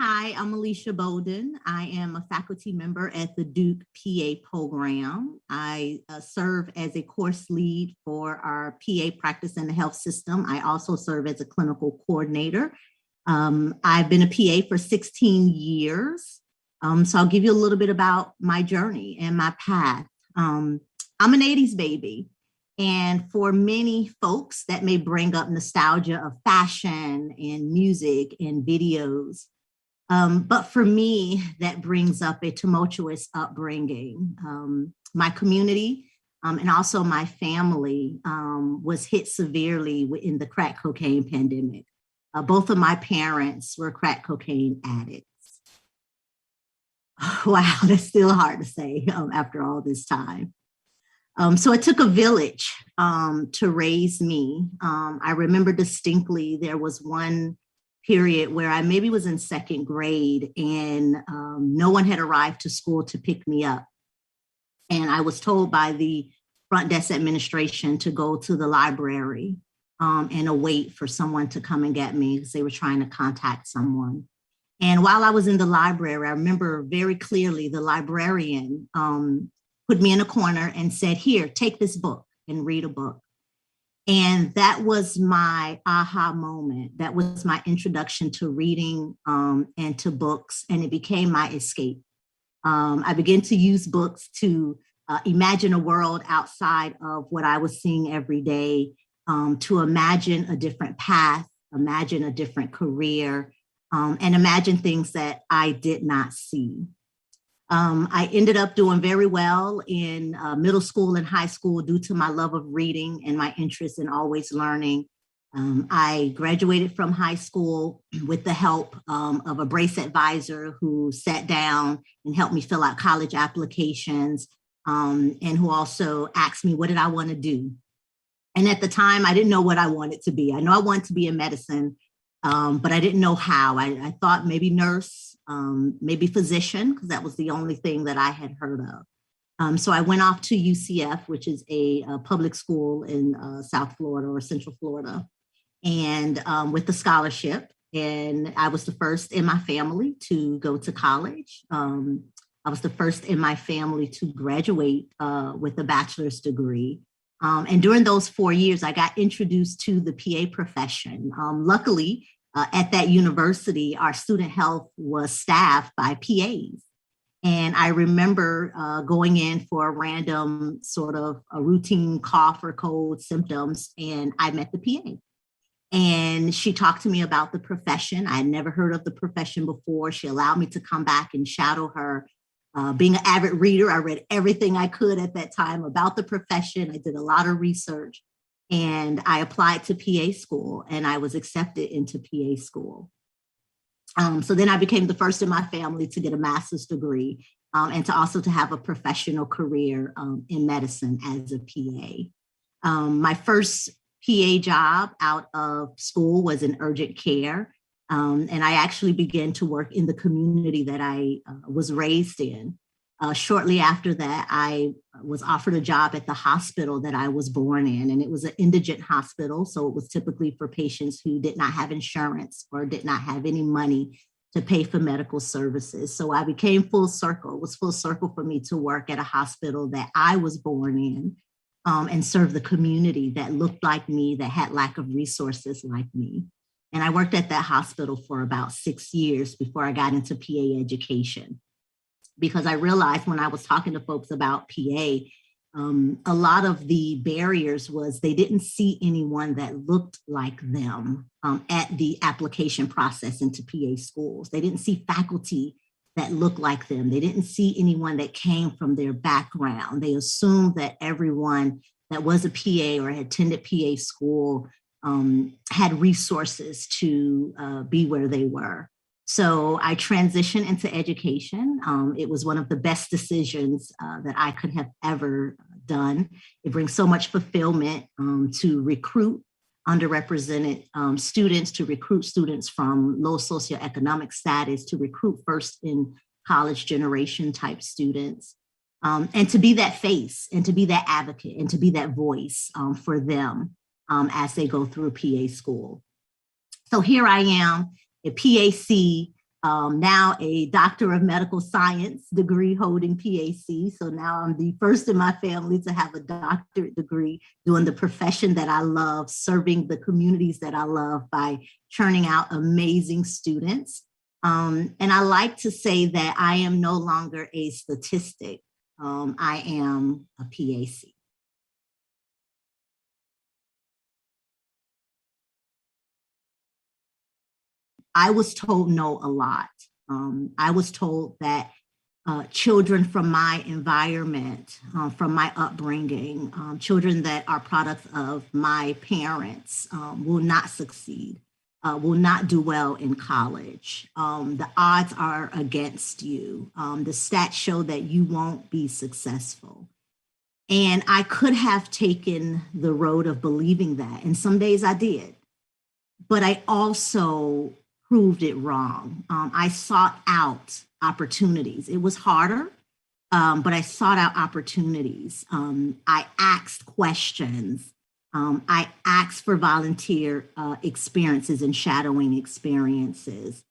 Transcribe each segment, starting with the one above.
Hi, I'm Alicia Bolden. I am a faculty member at the Duke PA program. I serve as a course lead for our PA practice in the health system. I also serve as a clinical coordinator. I've been a PA for 16 years. So I'll give you a little bit about my journey and my path. I'm an 80s baby. And for many folks, that may bring up nostalgia of fashion and music and videos. But for me, that brings up a tumultuous upbringing. My community and also my family was hit severely in the crack cocaine pandemic. Both of my parents were crack cocaine addicts. Wow, that's still hard to say after all this time. So it took a village to raise me. I remember distinctly there was one period where I maybe was in second grade and no one had arrived to school to pick me up. And I was told by the front desk administration to go to the library and await for someone to come and get me because they were trying to contact someone. And while I was in the library, I remember very clearly the librarian put me in a corner and said, "Here, take this book and read a book." And that was my aha moment. That was my introduction to reading and to books, and it became my escape. I began to use books to imagine a world outside of what I was seeing every day, to imagine a different path, imagine a different career, and imagine things that I did not see. I ended up doing very well in middle school and high school due to my love of reading and my interest in always learning. I graduated from high school with the help of a brace advisor who sat down and helped me fill out college applications, and who also asked me, what did I want to do? And at the time, I didn't know what I wanted to be. I know I wanted to be in medicine, but I didn't know how. I thought maybe nurse, maybe physician, because that was the only thing that I had heard of. So I went off to UCF, which is a public school in South Florida or Central Florida, and with the scholarship. And I was the first in my family to go to college. I was the first in my family to graduate with a bachelor's degree. And during those 4 years, I got introduced to the PA profession. Luckily, at that university, our student health was staffed by PAs. And I remember going in for a random sort of a routine cough or cold symptoms, and I met the PA. And she talked to me about the profession. I had never heard of the profession before. She allowed me to come back and shadow her. Being an avid reader, I read everything I could at that time about the profession. I did a lot of research, and I applied to PA school, and I was accepted into PA school. So then I became the first in my family to get a master's degree, and to also to have a professional career in medicine as a PA. My first PA job out of school was in urgent care. And I actually began to work in the community that I was raised in. Shortly after that, I was offered a job at the hospital that I was born in, and it was an indigent hospital. So it was typically for patients who did not have insurance or did not have any money to pay for medical services. So I became full circle. It was full circle for me to work at a hospital that I was born in, and serve the community that looked like me, that had lack of resources like me. And I worked at that hospital for about 6 years before I got into PA education, because I realized when I was talking to folks about PA, a lot of the barriers was they didn't see anyone that looked like them at the application process into PA schools. They didn't see faculty that looked like them. They didn't see anyone that came from their background. They assumed that everyone that was a PA or had attended PA school had resources to be where they were. So I transitioned into education. It was one of the best decisions that I could have ever done. It brings so much fulfillment to recruit underrepresented students, to recruit students from low socioeconomic status, to recruit first in college generation type students, and to be that face and to be that advocate and to be that voice for them as they go through PA school. So here I am at PAC now a Doctor of Medical Science degree holding PAC. So now I'm the first in my family to have a doctorate degree doing the profession that I love, serving the communities that I love by churning out amazing students. And I like to say that I am no longer a statistic. I am a PAC. I was told no a lot. I was told that children from my environment, from my upbringing, children that are products of my parents will not succeed, will not do well in college. The odds are against you. The stats show that you won't be successful. And I could have taken the road of believing that. And some days I did. But I also proved it wrong. I sought out opportunities. It was harder, but I sought out opportunities. I asked questions. I asked for volunteer experiences and shadowing experiences.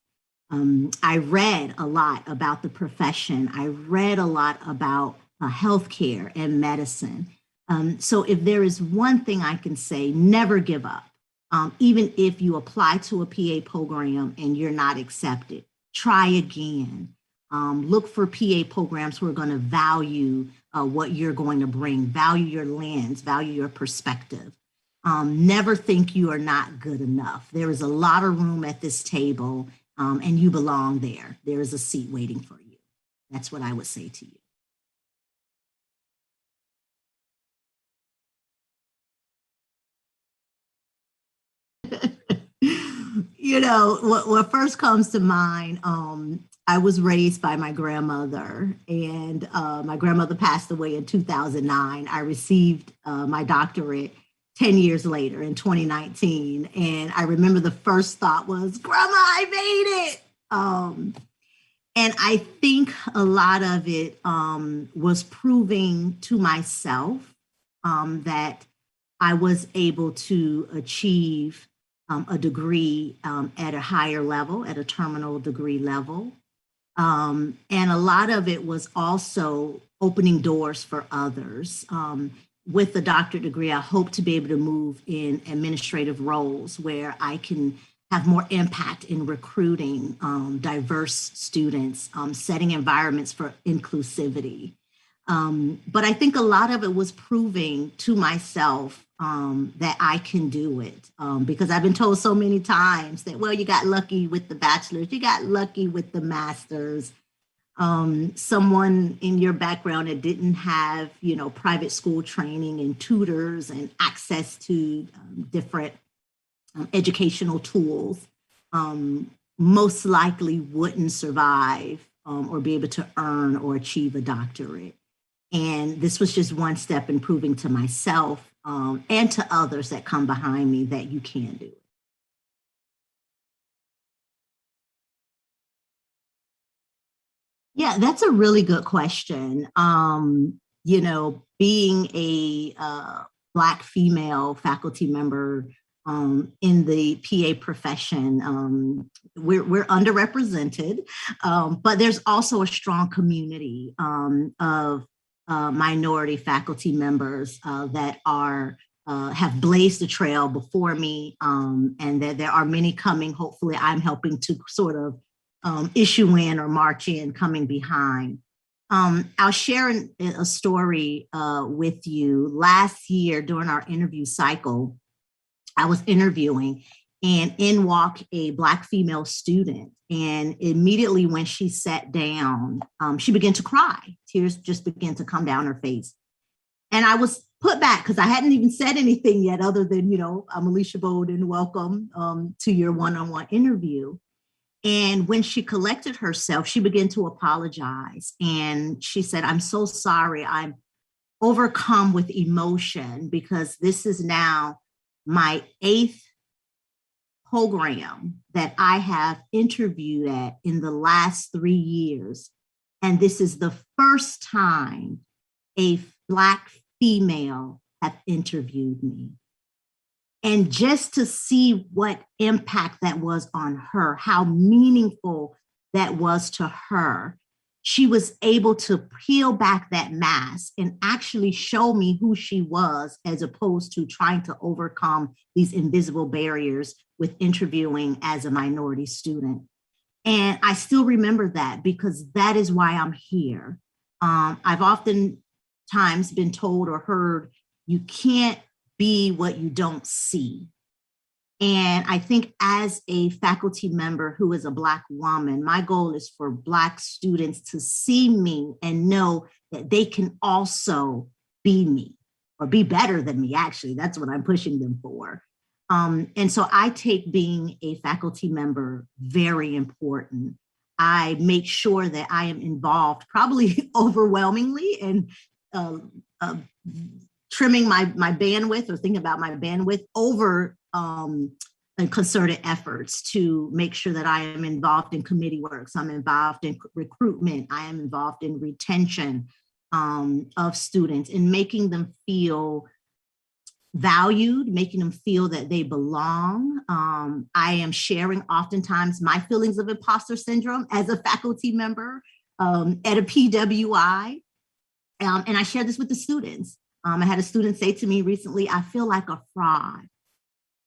I read a lot about the profession. I read a lot about healthcare and medicine. So if there is one thing I can say, never give up. Even if you apply to a PA program and you're not accepted, try again. Look for PA programs who are going to value what you're going to bring, value your lens, value your perspective. Never think you are not good enough. There is a lot of room at this table and you belong there. There is a seat waiting for you. That's what I would say to you. You know, what first comes to mind, I was raised by my grandmother, and my grandmother passed away in 2009. I received my doctorate 10 years later in 2019. And I remember the first thought was, Grandma, I made it. And I think a lot of it was proving to myself that I was able to achieve a degree at a higher level, at a terminal degree level. And a lot of it was also opening doors for others. With the doctorate degree, I hope to be able to move in administrative roles where I can have more impact in recruiting diverse students, setting environments for inclusivity. But I think a lot of it was proving to myself that I can do it because I've been told so many times that, well, you got lucky with the bachelor's, you got lucky with the master's. Someone in your background that didn't have, you know, private school training and tutors and access to different educational tools most likely wouldn't survive or be able to earn or achieve a doctorate. And this was just one step in proving to myself and to others that come behind me that you can do it. Yeah, that's a really good question. You know, being a Black female faculty member in the PA profession, we're underrepresented, but there's also a strong community of minority faculty members that are have blazed the trail before me, and that there are many coming. Hopefully, I'm helping to sort of issue in or march in coming behind. I'll share a story with you. Last year during our interview cycle, I was interviewing and in walked a Black female student. And immediately when she sat down, she began to cry. Tears just began to come down her face. And I was put back because I hadn't even said anything yet other than, you know, I'm Alicia Bolden, welcome to your one-on-one interview. And when she collected herself, she began to apologize. And she said, I'm so sorry. I'm overcome with emotion because this is now my 8th program that I have interviewed at in the last 3 years. And this is the first time a Black female have interviewed me. And just to see what impact that was on her, how meaningful that was to her, she was able to peel back that mask and actually show me who she was, as opposed to trying to overcome these invisible barriers with interviewing as a minority student. And I still remember that because that is why I'm here. I've oftentimes been told or heard, you can't be what you don't see. And I think as a faculty member who is a Black woman, my goal is for Black students to see me and know that they can also be me, or be better than me, actually. That's what I'm pushing them for. And so I take being a faculty member very important. I make sure that I am involved, probably overwhelmingly, and trimming my bandwidth, or thinking about my bandwidth over and concerted efforts to make sure that I am involved in committee works. I'm involved in recruitment. I am involved in retention of students, and making them feel valued, making them feel that they belong. I am sharing oftentimes my feelings of imposter syndrome as a faculty member at a PWI. And I share this with the students. I had a student say to me recently, I feel like a fraud.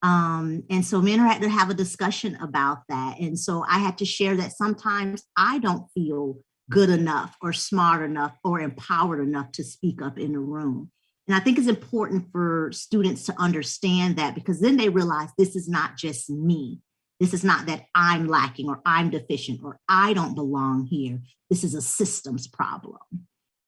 And so me and her had to have a discussion about that. And so I had to share that sometimes I don't feel good enough or smart enough or empowered enough to speak up in the room. And I think it's important for students to understand that, because then they realize this is not just me. This is not that I'm lacking or I'm deficient or I don't belong here. This is a systems problem.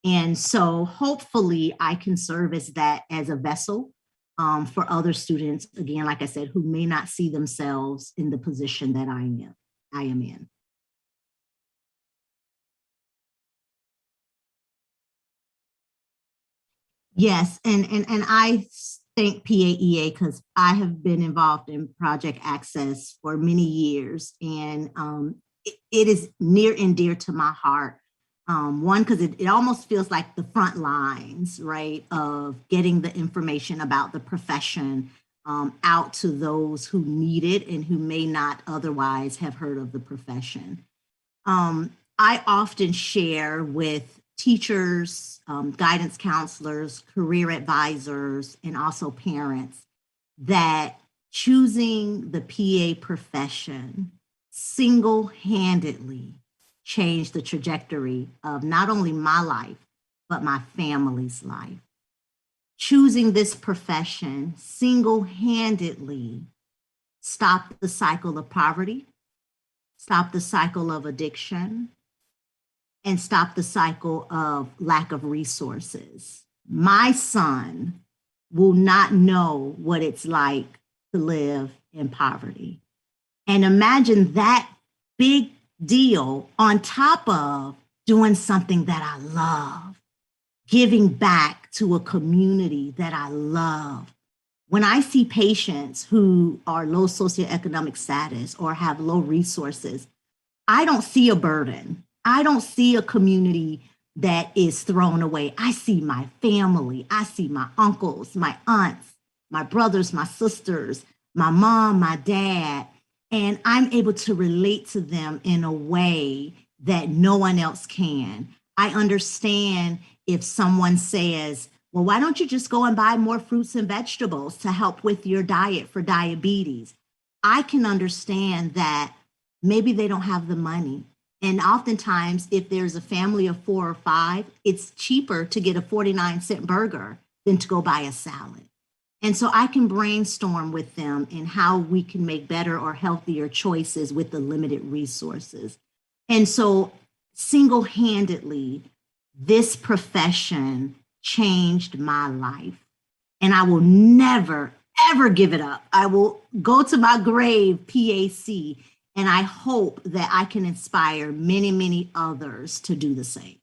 And so hopefully I can serve as that, as a vessel for other students, again, like I said, who may not see themselves in the position that I am in. Yes, and I thank PAEA because I have been involved in Project Access for many years, and it is near and dear to my heart. One, because it almost feels like the front lines, right, of getting the information about the profession out to those who need it and who may not otherwise have heard of the profession. I often share with teachers, guidance counselors, career advisors, and also parents that choosing the PA profession single-handedly changed the trajectory of not only my life, but my family's life. Choosing this profession single-handedly stopped the cycle of poverty, stopped the cycle of addiction, and stop the cycle of lack of resources. My son will not know what it's like to live in poverty. And imagine that big deal on top of doing something that I love, giving back to a community that I love. When I see patients who are low socioeconomic status or have low resources, I don't see a burden. I don't see a community that is thrown away. I see my family. I see my uncles, my aunts, my brothers, my sisters, my mom, my dad, and I'm able to relate to them in a way that no one else can. I understand if someone says, well, why don't you just go and buy more fruits and vegetables to help with your diet for diabetes? I can understand that maybe they don't have the money. And oftentimes, if there's a family of 4 or 5, it's cheaper to get a 49-cent burger than to go buy a salad. And so I can brainstorm with them in how we can make better or healthier choices with the limited resources. And so single-handedly, this profession changed my life. And I will never, ever give it up. I will go to my grave, PAC, and I hope that I can inspire many, many others to do the same.